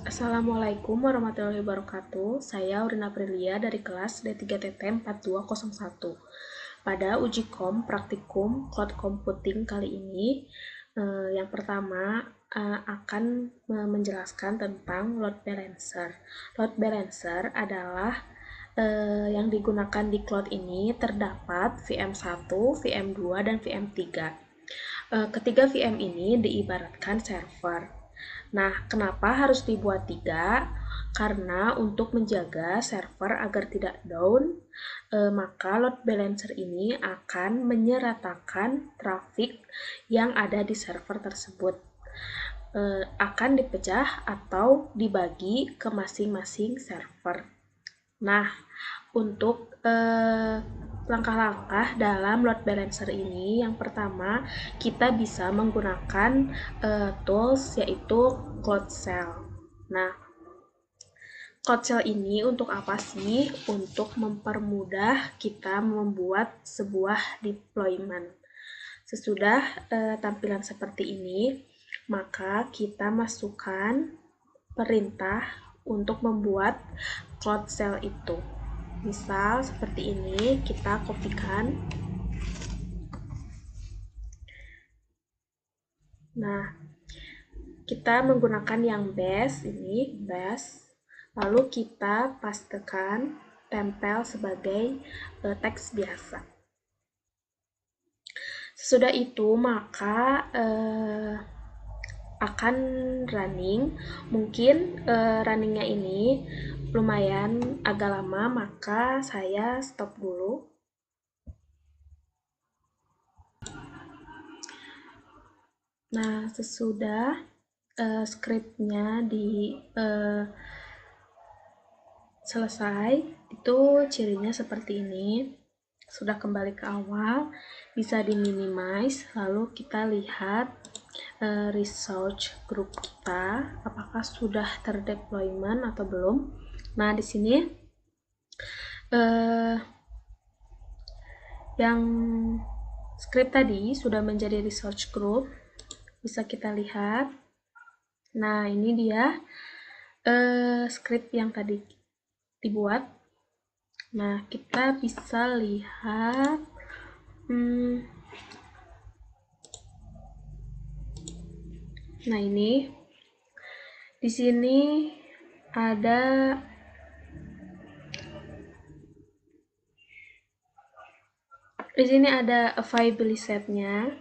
Assalamualaikum warahmatullahi wabarakatuh. Saya Urina Aprilia dari kelas D3TT 4201. Pada uji kom praktikum cloud computing kali ini, yang pertama akan menjelaskan tentang load balancer. Load balancer adalah yang digunakan di cloud ini terdapat VM1, VM2, dan VM3. Ketiga VM ini diibaratkan server. Nah, kenapa harus dibuat 3? Karena untuk menjaga server agar tidak down, maka load balancer ini akan menyeratakan traffic yang ada di server tersebut. Akan dipecah atau dibagi ke masing-masing server. Nah, untuk langkah-langkah dalam load balancer ini, yang pertama kita bisa menggunakan tools yaitu Cloudshell. Nah, Cloudshell ini untuk apa sih? Untuk mempermudah kita membuat sebuah deployment. Sesudah tampilan seperti ini, maka kita masukkan perintah untuk membuat Cloudshell itu. Misal seperti ini, kita kopikan. Nah, kita menggunakan yang base ini, base. Lalu kita pastekan, tempel sebagai teks biasa. Sesudah itu, maka akan running. Mungkin runningnya ini lumayan agak lama, maka saya stop dulu. Nah, sesudah scriptnya selesai, itu cirinya seperti ini. Sudah kembali ke awal, bisa di-minimize, lalu kita lihat research group kita, apakah sudah terdeployment atau belum. Nah, di sini yang script tadi sudah menjadi research group, bisa kita lihat. Nah, ini dia script yang tadi dibuat. Nah, kita bisa lihat nah, ini di sini ada availability set-nya,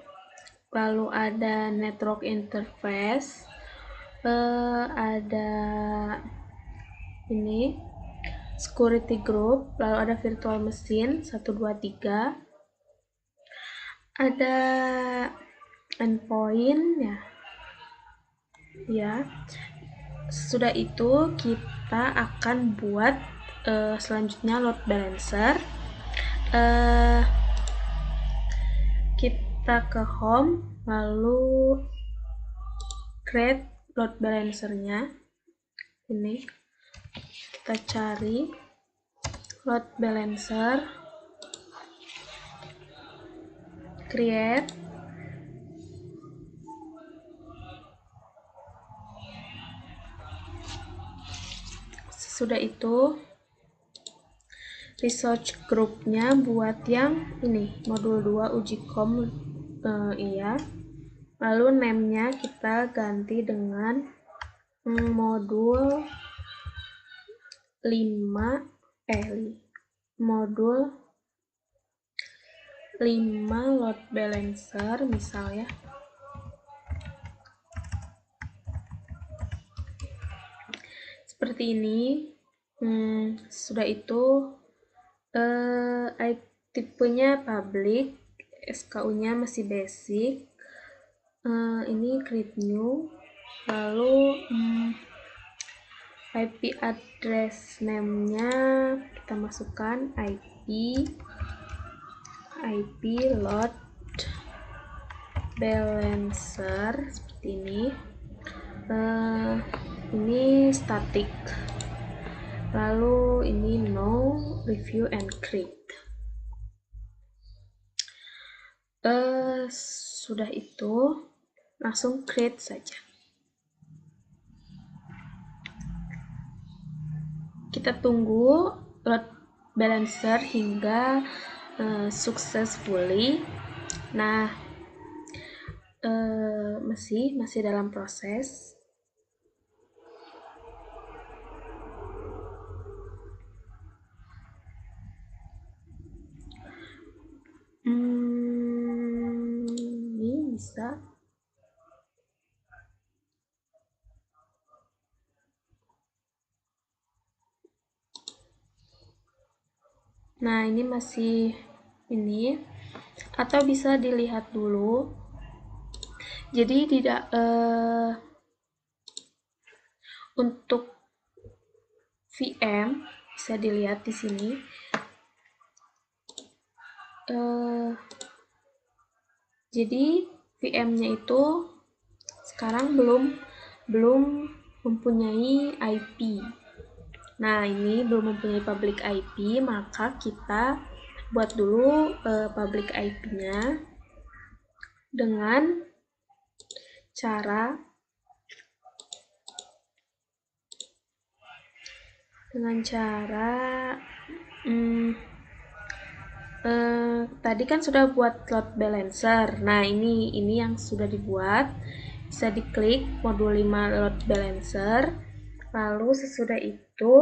lalu ada network interface, ada ini security group, lalu ada virtual machine 1, 2, 3, ada endpoint ya. Sudah itu kita akan buat selanjutnya load balancer. Kita ke home, lalu create load balancer-nya. Ini kita cari load balancer, create. Sesudah itu research group-nya buat yang ini, modul 2 uji kom, iya. Lalu name-nya kita ganti dengan modul 5 load balancer misal ya. Seperti ini. Sudah itu tipenya public, SKU-nya masih basic. Ini create new, lalu IP address name-nya kita masukkan IP load balancer seperti ini. Ini static, lalu ini no review and create. Sudah itu langsung create saja. kita tunggu load balancer hingga successfully. Nah, masih dalam proses. Ini bisa. Nah, ini masih ini, atau bisa dilihat dulu. Jadi tidak untuk VM bisa dilihat di sini. Jadi VM-nya itu sekarang belum mempunyai IP. Nah, ini belum mempunyai public IP, maka kita buat dulu public IP-nya dengan cara tadi kan sudah buat load balancer. Nah, ini yang sudah dibuat. Bisa diklik modul 5 load balancer. Lalu sesudah itu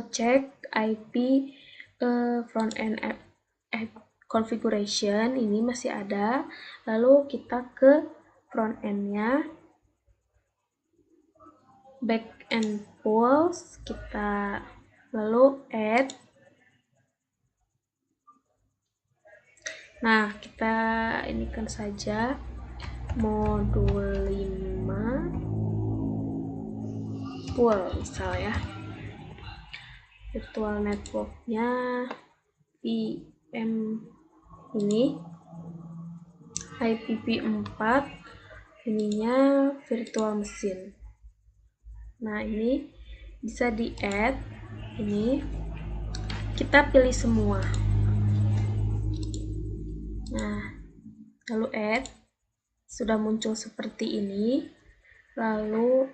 cek IP front end configuration, ini masih ada. Lalu kita ke front end-nya, back end pools, kita lalu add. Nah, kita inikan saja modul 5 pool misal ya. Virtual network-nya VM ini IPv4, ininya virtual machine. Nah, ini bisa di add, ini kita pilih semua. Nah, lalu add, sudah muncul seperti ini. Lalu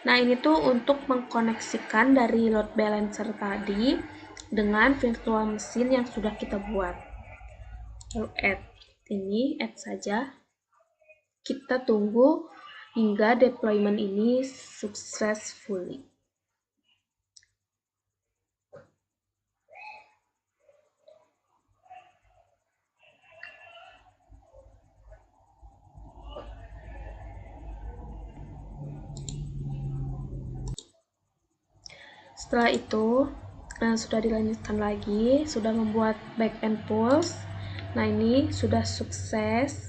nah, ini tuh untuk mengkoneksikan dari load balancer tadi dengan virtual machine yang sudah kita buat. Lalu add, ini add saja. Kita tunggu hingga deployment ini successfully. Setelah itu sudah dilanjutkan lagi, sudah membuat backend pools. Nah, ini sudah sukses.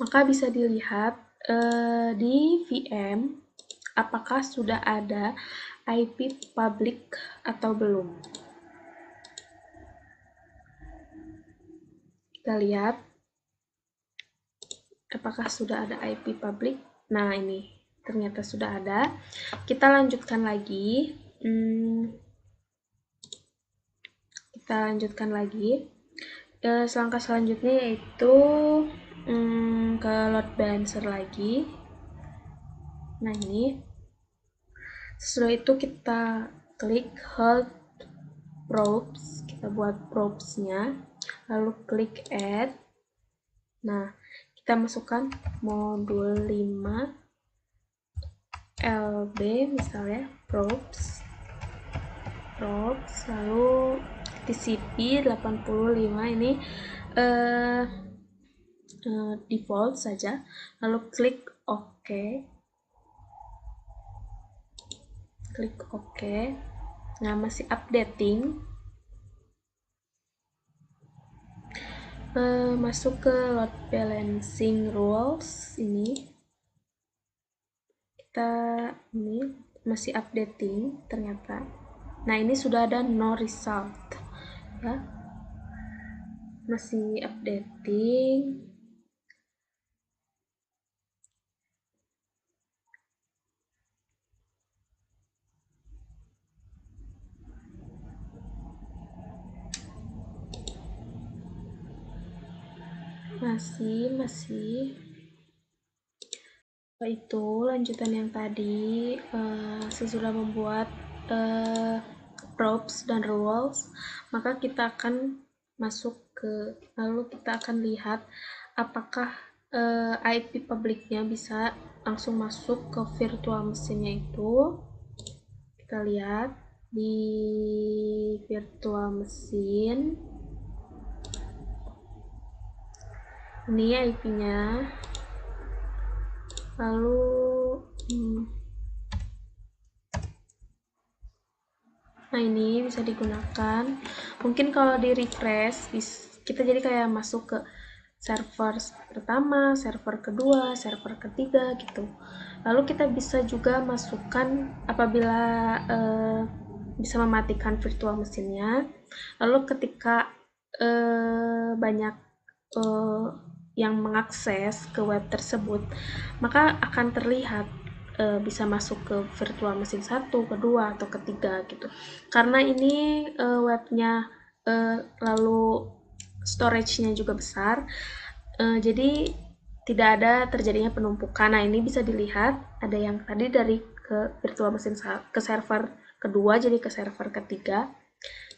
Maka bisa dilihat di VM apakah sudah ada IP public atau belum. Kita lihat apakah sudah ada IP public. Nah, ini ternyata sudah ada. Kita lanjutkan lagi. Selangkah selanjutnya yaitu ke load balancer lagi. Nah, ini setelah itu kita klik hold probes, kita buat probes-nya, lalu klik add. Nah, kita masukkan modul 5 LB misalnya, probes, lalu TCP 85, ini default saja, lalu klik OK. Nah, masih updating. Masuk ke load balancing rules, ini kita masih updating ternyata. Nah, ini sudah ada no result ya, masih updating. Masih Itu lanjutan yang tadi, sesudah membuat props dan rules, maka kita akan masuk ke, lalu kita akan lihat apakah IP publiknya bisa langsung masuk ke virtual mesinnya itu. Kita lihat di virtual mesin, ini IP-nya. Lalu nah ini bisa digunakan. Mungkin kalau di refresh kita jadi kayak masuk ke server pertama, server kedua, server ketiga gitu. Lalu kita bisa juga masukkan apabila bisa mematikan virtual mesinnya. Lalu ketika banyak yang mengakses ke web tersebut, maka akan terlihat bisa masuk ke virtual mesin 1, kedua, atau ketiga gitu. Karena ini webnya lalu storage-nya juga besar, jadi tidak ada terjadinya penumpukan. Nah, ini bisa dilihat ada yang tadi dari ke virtual mesin ke server kedua jadi ke server ketiga.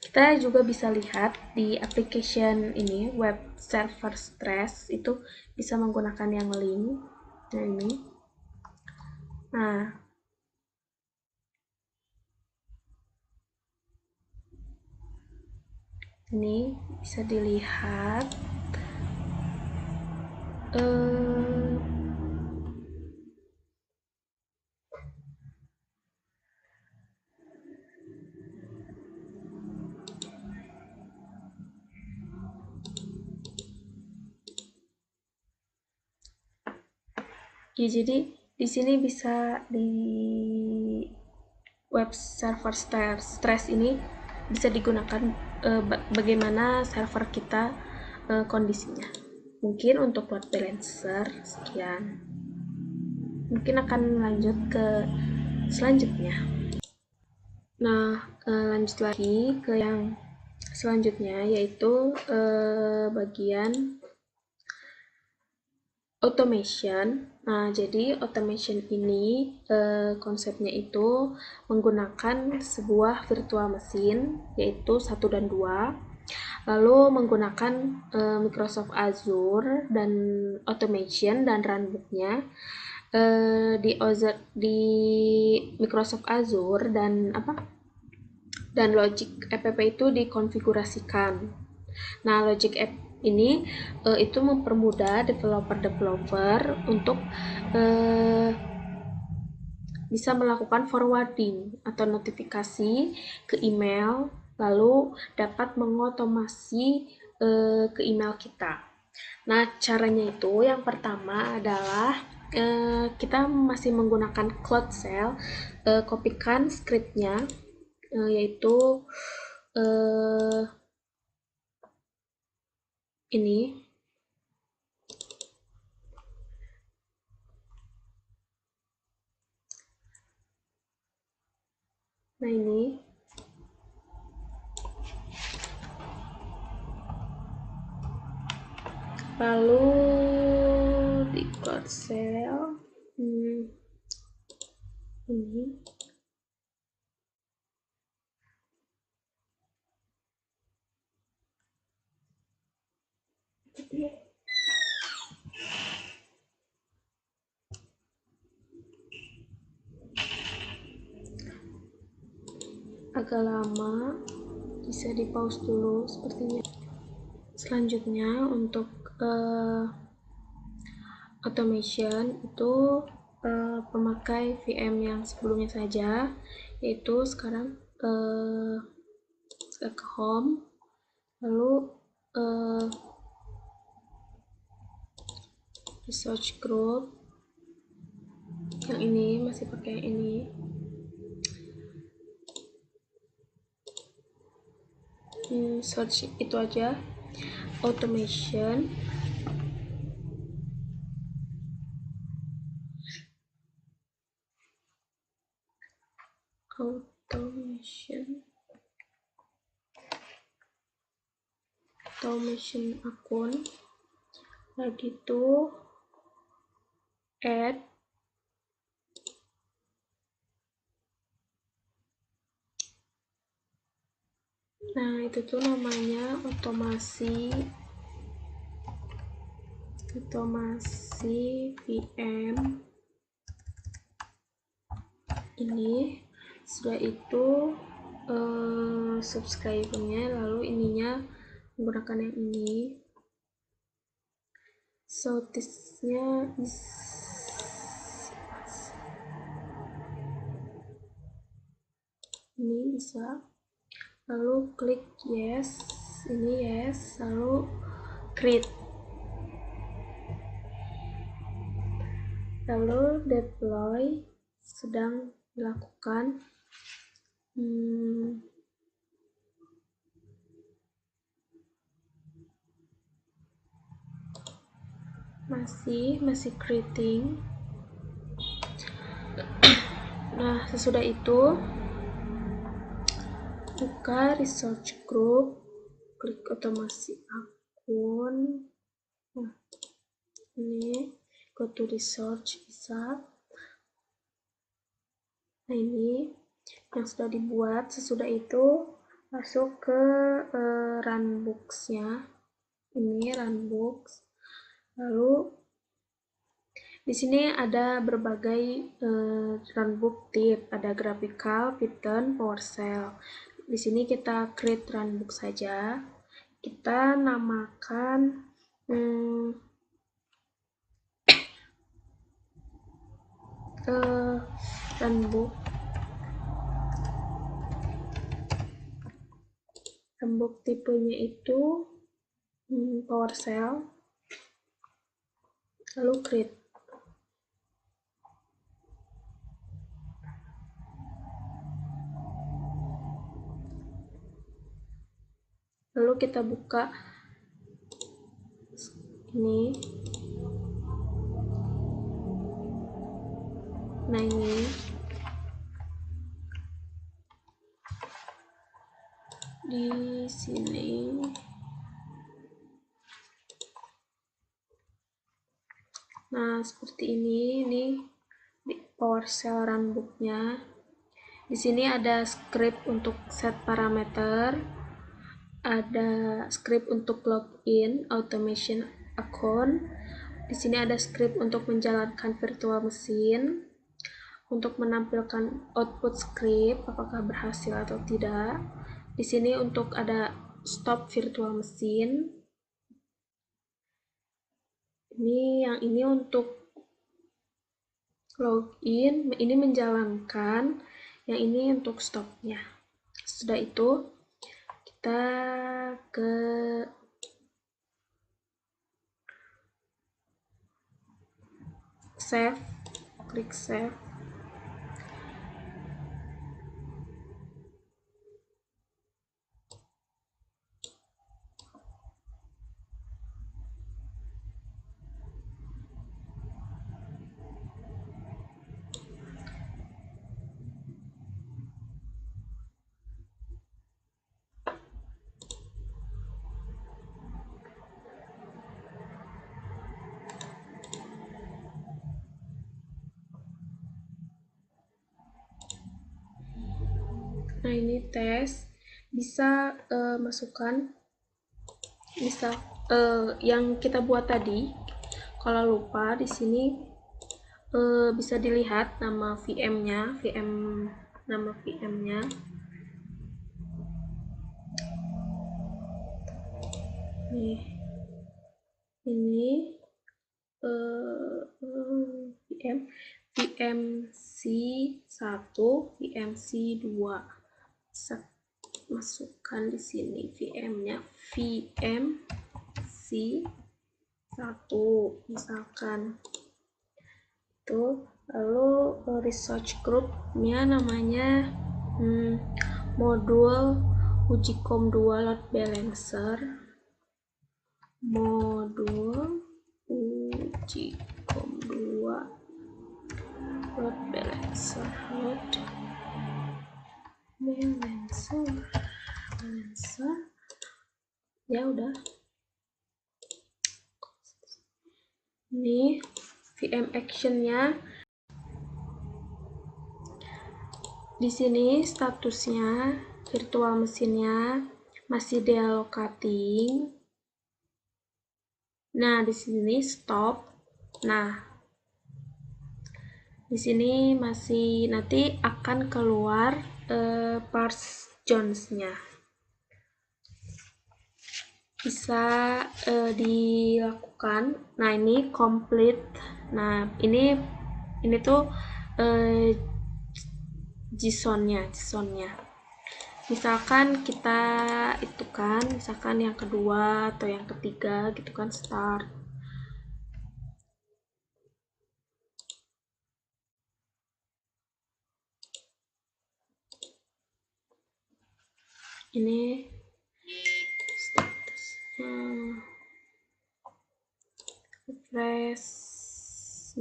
Kita juga bisa lihat di application ini, web server stress, itu bisa menggunakan yang link. Nah, ini. Nah, ini bisa dilihat. Ya, jadi di sini bisa di web server stress ini bisa digunakan bagaimana server kita kondisinya. Mungkin untuk load balancer sekian. Mungkin akan lanjut ke selanjutnya. Nah, lanjut lagi ke yang selanjutnya, yaitu bagian automation. Nah, jadi automation ini konsepnya itu menggunakan sebuah virtual mesin, yaitu 1 dan 2, lalu menggunakan Microsoft Azure dan automation dan runbooknya di Microsoft Azure dan Logic App itu dikonfigurasikan. Nah, Logic App ini itu mempermudah developer untuk bisa melakukan forwarding atau notifikasi ke email, lalu dapat mengotomasi ke email kita. Nah, caranya itu yang pertama adalah kita masih menggunakan Cloud Shell, kopikan scriptnya, yaitu ini. Nah, ini. Lalu di Cloud Shell ini. Agak lama, bisa di pause dulu sepertinya. Selanjutnya untuk automation itu pemakai VM yang sebelumnya saja, yaitu sekarang ke home, lalu research group yang ini masih pakai ini. Search itu aja, automation. Automation akun, lagi itu add Nah, itu tuh namanya otomasi VM. Ini sudah itu subscribernya, lalu ininya menggunakan yang ini. So this-nya ini bisa, lalu klik yes, ini yes, lalu create, lalu deploy sedang dilakukan. Masih creating. Nah, sesudah itu buka research group, klik otomasi akun. Nah, ini go to research bisa. Nah, ini yang sudah dibuat. Sesudah itu masuk ke runbooks-nya. Ini runbooks. Lalu di sini ada berbagai runbook tip, ada graphical, Python, PowerShell. Di sini kita create runbook saja. Kita namakan runbook tipenya itu PowerShell, lalu create. Lalu kita buka ini. Nah, ini di sini. Nah, seperti ini di PowerShell runbook-nya. Di sini ada script untuk set parameter, ada script untuk login, automation account. Di sini ada script untuk menjalankan virtual mesin, untuk menampilkan output script apakah berhasil atau tidak. Di sini untuk ada stop virtual mesin. Yang ini untuk login, ini menjalankan, yang ini untuk stopnya. Sudah itu kita ke save, klik save. Nah, ini tes, bisa masukkan, bisa yang kita buat tadi. Kalau lupa, di sini bisa dilihat nama VM-nya, nama VM-nya. Nih, ini VMC1, VMC2. Masukkan di sini VM-nya, VMC1 misalkan itu. Lalu research group-nya namanya modul Ujicom 2 load balancer, modul Ujicom 2 load balancer, ya udah. Ini VM action-nya. Di sini statusnya, virtual mesinnya, masih deallocating. Nah, di sini stop. Nah, di sini masih nanti akan keluar parse Jones-nya. Bisa dilakukan. Nah, ini complete. Nah, ini tuh JSON-nya. Misalkan kita itu kan, misalkan yang kedua atau yang ketiga gitu kan, start. Ini status refresh.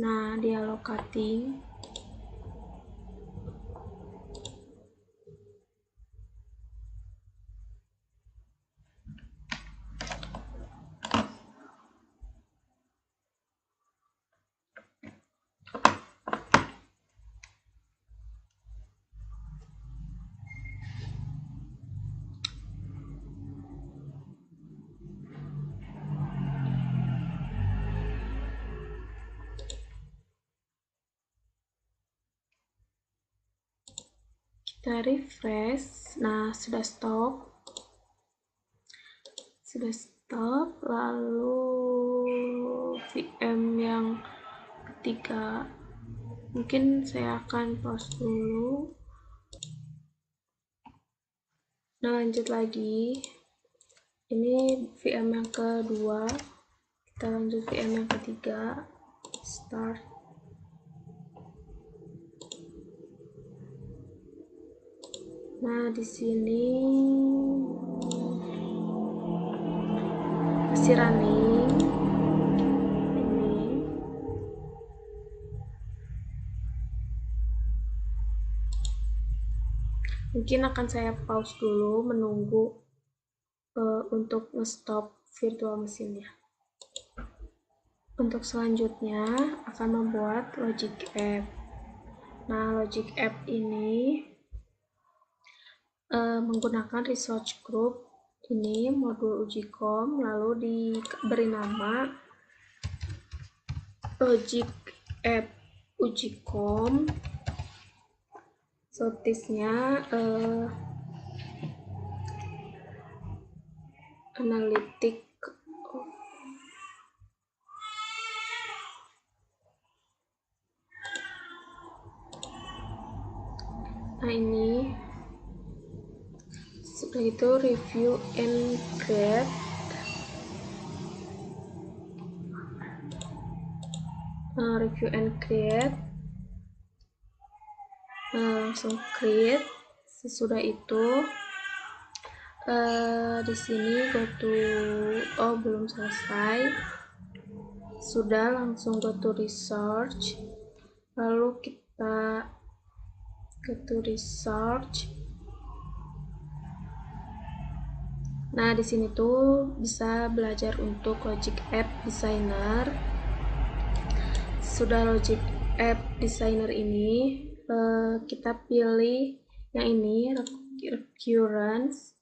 Nah, deallocating. Kita refresh. Nah, sudah stop. Lalu VM yang ketiga mungkin saya akan pause dulu. Nah, lanjut lagi. Ini VM yang kedua, kita lanjut VM yang ketiga, start. Nah, di sini masih running. Ini mungkin akan saya pause dulu menunggu untuk nge-stop virtual mesinnya. Untuk selanjutnya akan membuat logic app. Nah, logic app ini menggunakan research group ini, modul UjiCom, lalu diberi nama logic app UjiCom. Source-nya analitik. Nah, ini sudah itu review and create. Langsung create. Sesudah itu di sini go to, belum selesai, sudah, langsung go to research, lalu kita go to research. Nah, di sini tuh bisa belajar untuk Logic App Designer. Sudah Logic App Designer ini, kita pilih yang ini, recurrence.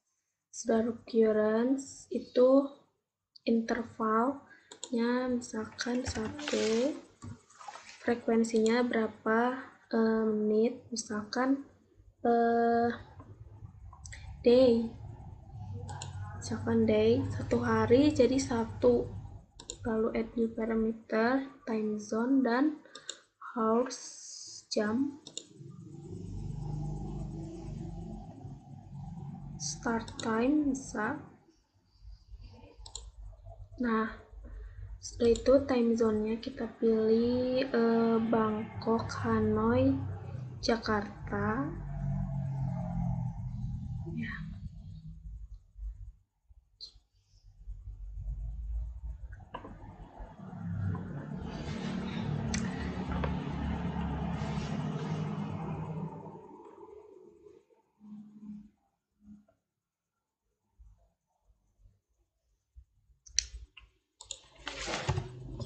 Sudah recurrence itu intervalnya misalkan 1, frekuensinya berapa menit, misalkan day, misalkan day, 1 hari jadi 1, lalu add new parameter, time zone dan hours, jam, start time bisa. Nah, setelah itu time zone-nya kita pilih Bangkok, Hanoi, Jakarta. Ya.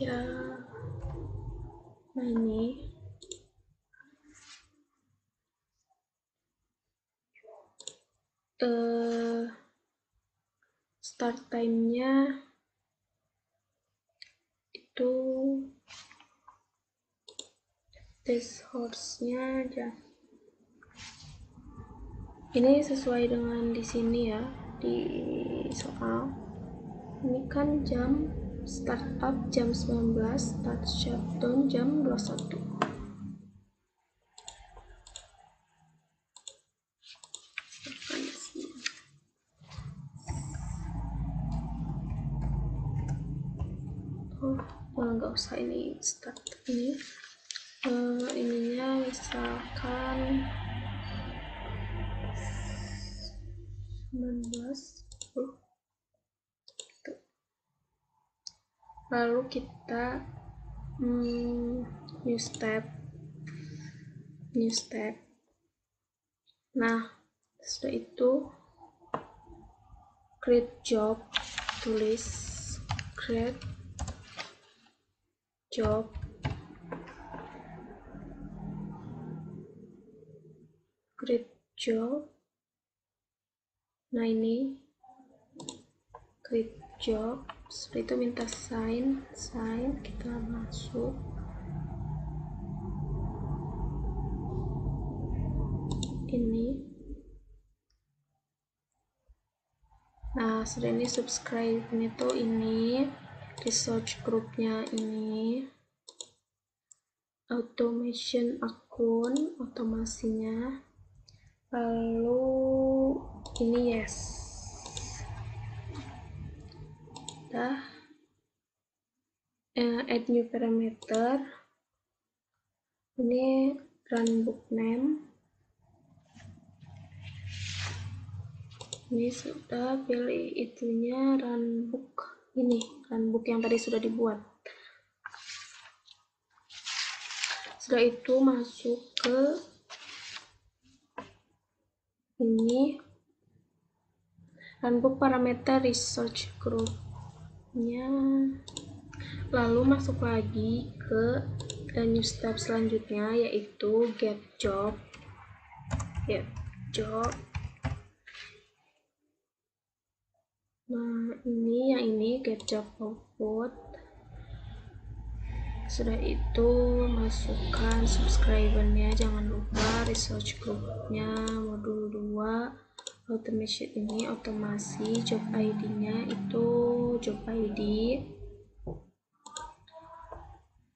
Ya, nah ini start time-nya itu test horse-nya aja. Ini sesuai dengan di sini ya, di soal. Ini kan jam start up jam 19, start shutdown jam 21. Nggak usah ini start ini. Ininya misalkan 19. Lalu kita new step. Nah, setelah itu create job, tulis create job, nah ini create job. Setelah itu minta sign, kita masuk. Ini. Nah, sudah ini subscribe-nya tuh ini, research group-nya ini, automation akun, otomasinya, lalu ini yes. Udah. Add new parameter. Ini runbook name. Ini sudah, pilih itunya runbook. Ini runbook yang tadi sudah dibuat. Setelah itu masuk ke ini runbook parameter research group-nya. Lalu masuk lagi ke new step selanjutnya, yaitu get job. Nah, ini get job output. Sudah itu masukkan subscriber-nya, jangan lupa research group-nya, modul 2, automation ini otomasi, job ID-nya itu job ID.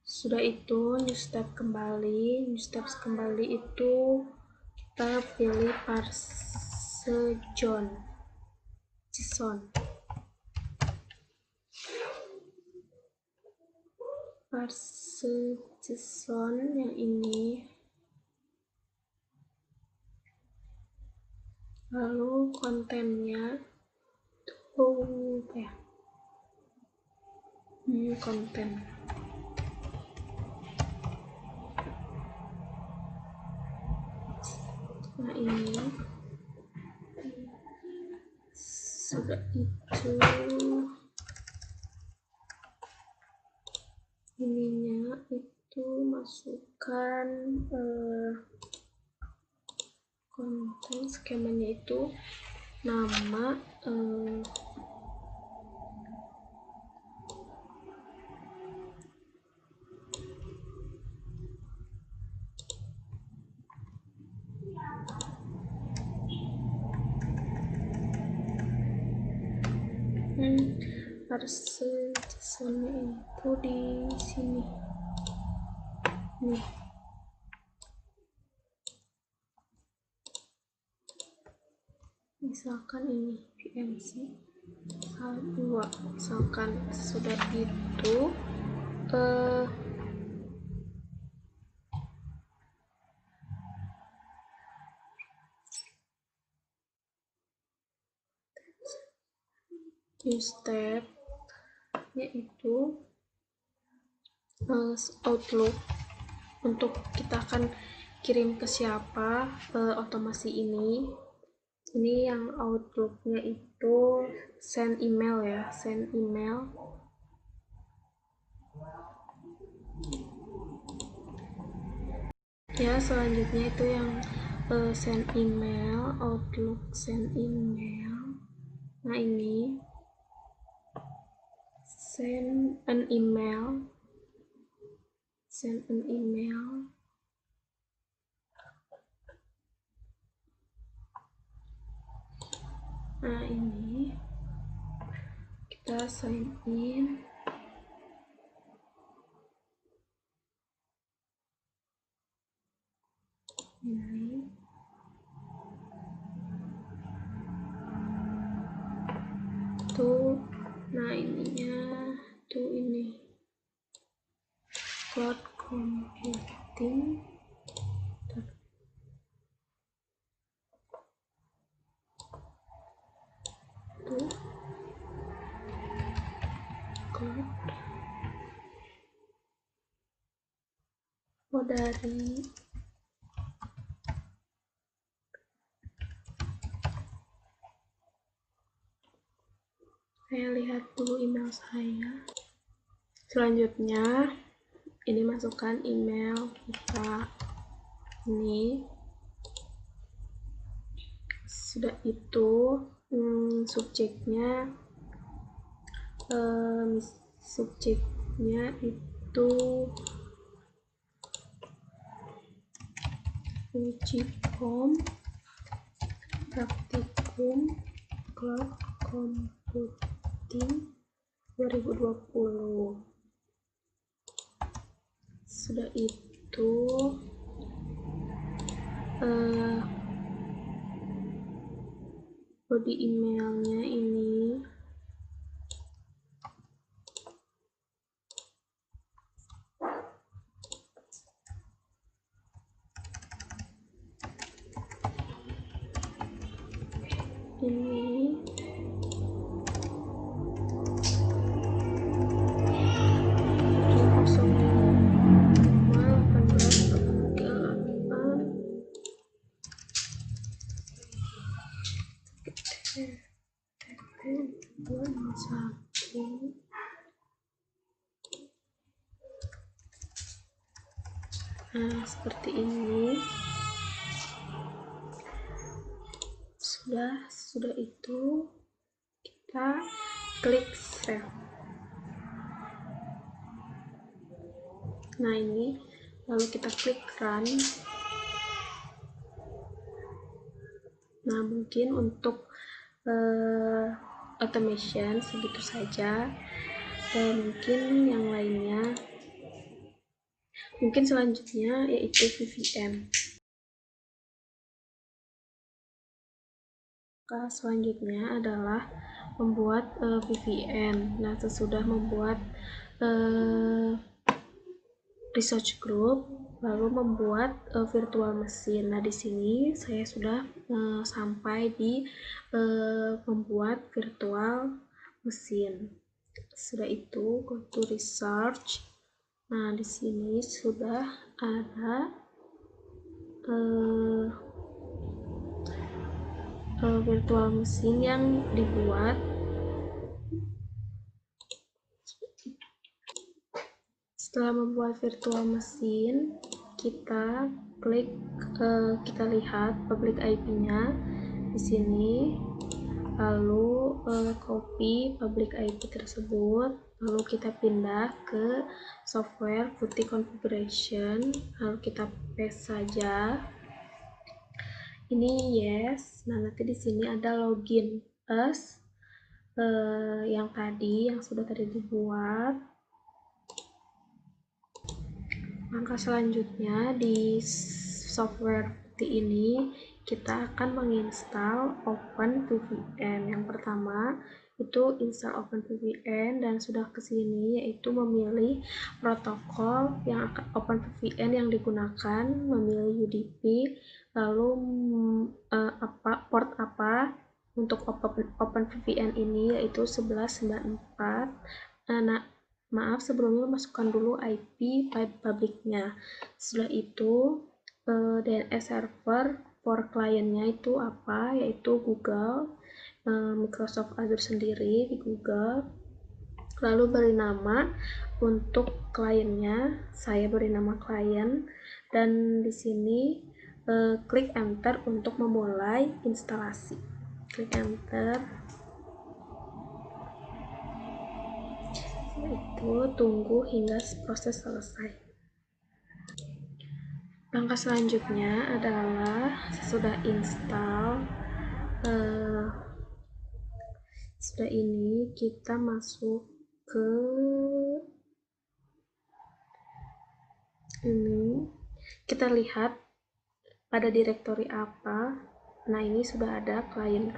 Sudah itu new step kembali. New steps kembali itu kita pilih parse JSON. Parse JSON yang ini. Lalu kontennya tuh apa ya? Konten. Nah, ini sudah itu ininya itu masukkan konten, skemanya itu nama, parse JSON-nya itu di sini nih. Misalkan ini VMC 2, misalkan. Sudah itu new step yaitu Outlook. Untuk kita akan kirim ke siapa otomasi ini yang Outlook-nya itu send email ya, send email. Ya, selanjutnya itu yang send email, Outlook send email. Nah, ini send an email. Nah, ini kita sign in. Ini tuh, nah ininya tuh, ini cloud computing tuh, cloud. Oh, dari saya lihat dulu email saya. Selanjutnya ini masukkan email kita. Ini sudah itu, subjeknya itu Ujicom Praktikum Cloud Computing 2020. Sudah itu body emailnya ini nah, seperti ini. Sudah itu kita klik save. Nah, ini lalu kita klik run. Nah, mungkin untuk automation segitu saja. Mungkin yang lainnya, mungkin selanjutnya yaitu VPN. Selanjutnya adalah membuat VPN. Nah, sesudah membuat research group, lalu membuat virtual mesin. Nah, di sini saya sudah sampai di membuat virtual mesin. Sudah itu go to research. Nah, di sini sudah ada virtual mesin yang dibuat. Setelah membuat virtual mesin, kita klik, kita lihat public IP-nya di sini, lalu copy public IP tersebut, lalu kita pindah ke software PuTTY configuration, lalu kita paste saja. Ini yes. Nah, nanti di sini ada login us yang sudah tadi dibuat. Langkah selanjutnya di software PuTTY ini kita akan menginstal OpenVPN. Yang pertama itu install OpenVPN, dan sudah ke sini yaitu memilih protokol yang akan OpenVPN yang digunakan, memilih UDP, lalu port apa untuk OpenVPN ini yaitu 1194. Maaf, sebelumnya masukkan dulu IP publiknya. Setelah itu DNS server for kliennya itu apa, yaitu Google, Microsoft Azure sendiri di Google. Lalu beri nama untuk kliennya, saya beri nama klien, dan di sini klik enter untuk memulai instalasi. Klik enter. yaitu tunggu hingga proses selesai. Langkah selanjutnya adalah sesudah install sudah ini kita masuk ke ini, kita lihat pada direktori apa. Nah, ini sudah ada client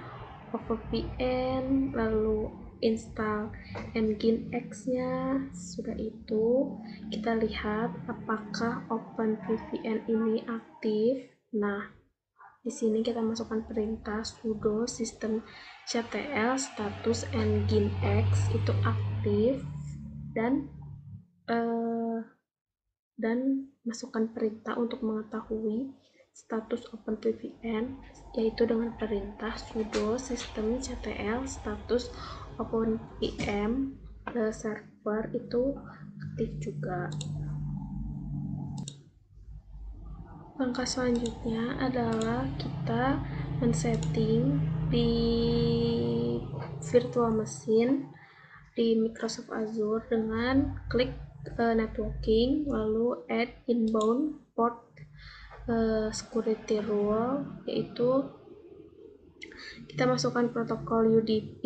OpenVPN, lalu install Nginx-nya. Sudah itu, kita lihat apakah OpenVPN ini aktif. Nah, di sini kita masukkan perintah sudo systemctl status nginx itu aktif, dan masukkan perintah untuk mengetahui status OpenVPN, yaitu dengan perintah sudo systemctl status OpenVPN server itu aktif juga. Langkah selanjutnya adalah kita men-setting di virtual machine di Microsoft Azure dengan klik networking, lalu add inbound port security rule, yaitu kita masukkan protokol UDP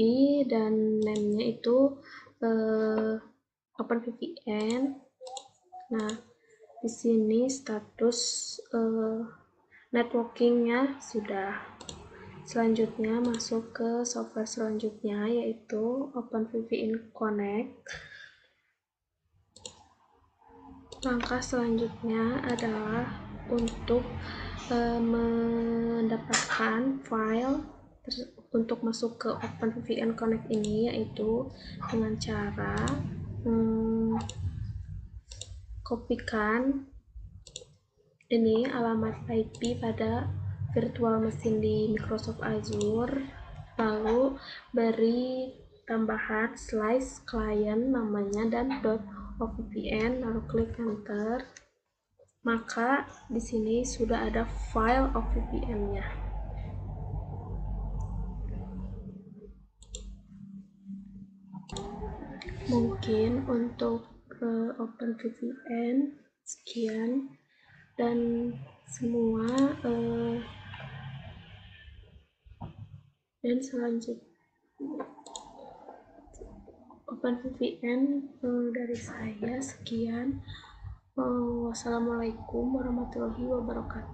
dan name-nya itu OpenVPN. Nah, di sini status networking-nya sudah. Selanjutnya masuk ke software selanjutnya, yaitu OpenVPN Connect. Langkah selanjutnya adalah untuk mendapatkan file untuk masuk ke OpenVPN Connect ini, yaitu dengan cara kopikan ini alamat IP pada virtual machine di Microsoft Azure, lalu beri tambahan slice client namanya dan .ovpn, lalu klik enter. Maka di sini sudah ada file OVPN-nya. Mungkin untuk OpenVPN sekian, dan semua dan selanjutnya OpenVPN dari saya sekian. Wassalamualaikum warahmatullahi wabarakatuh.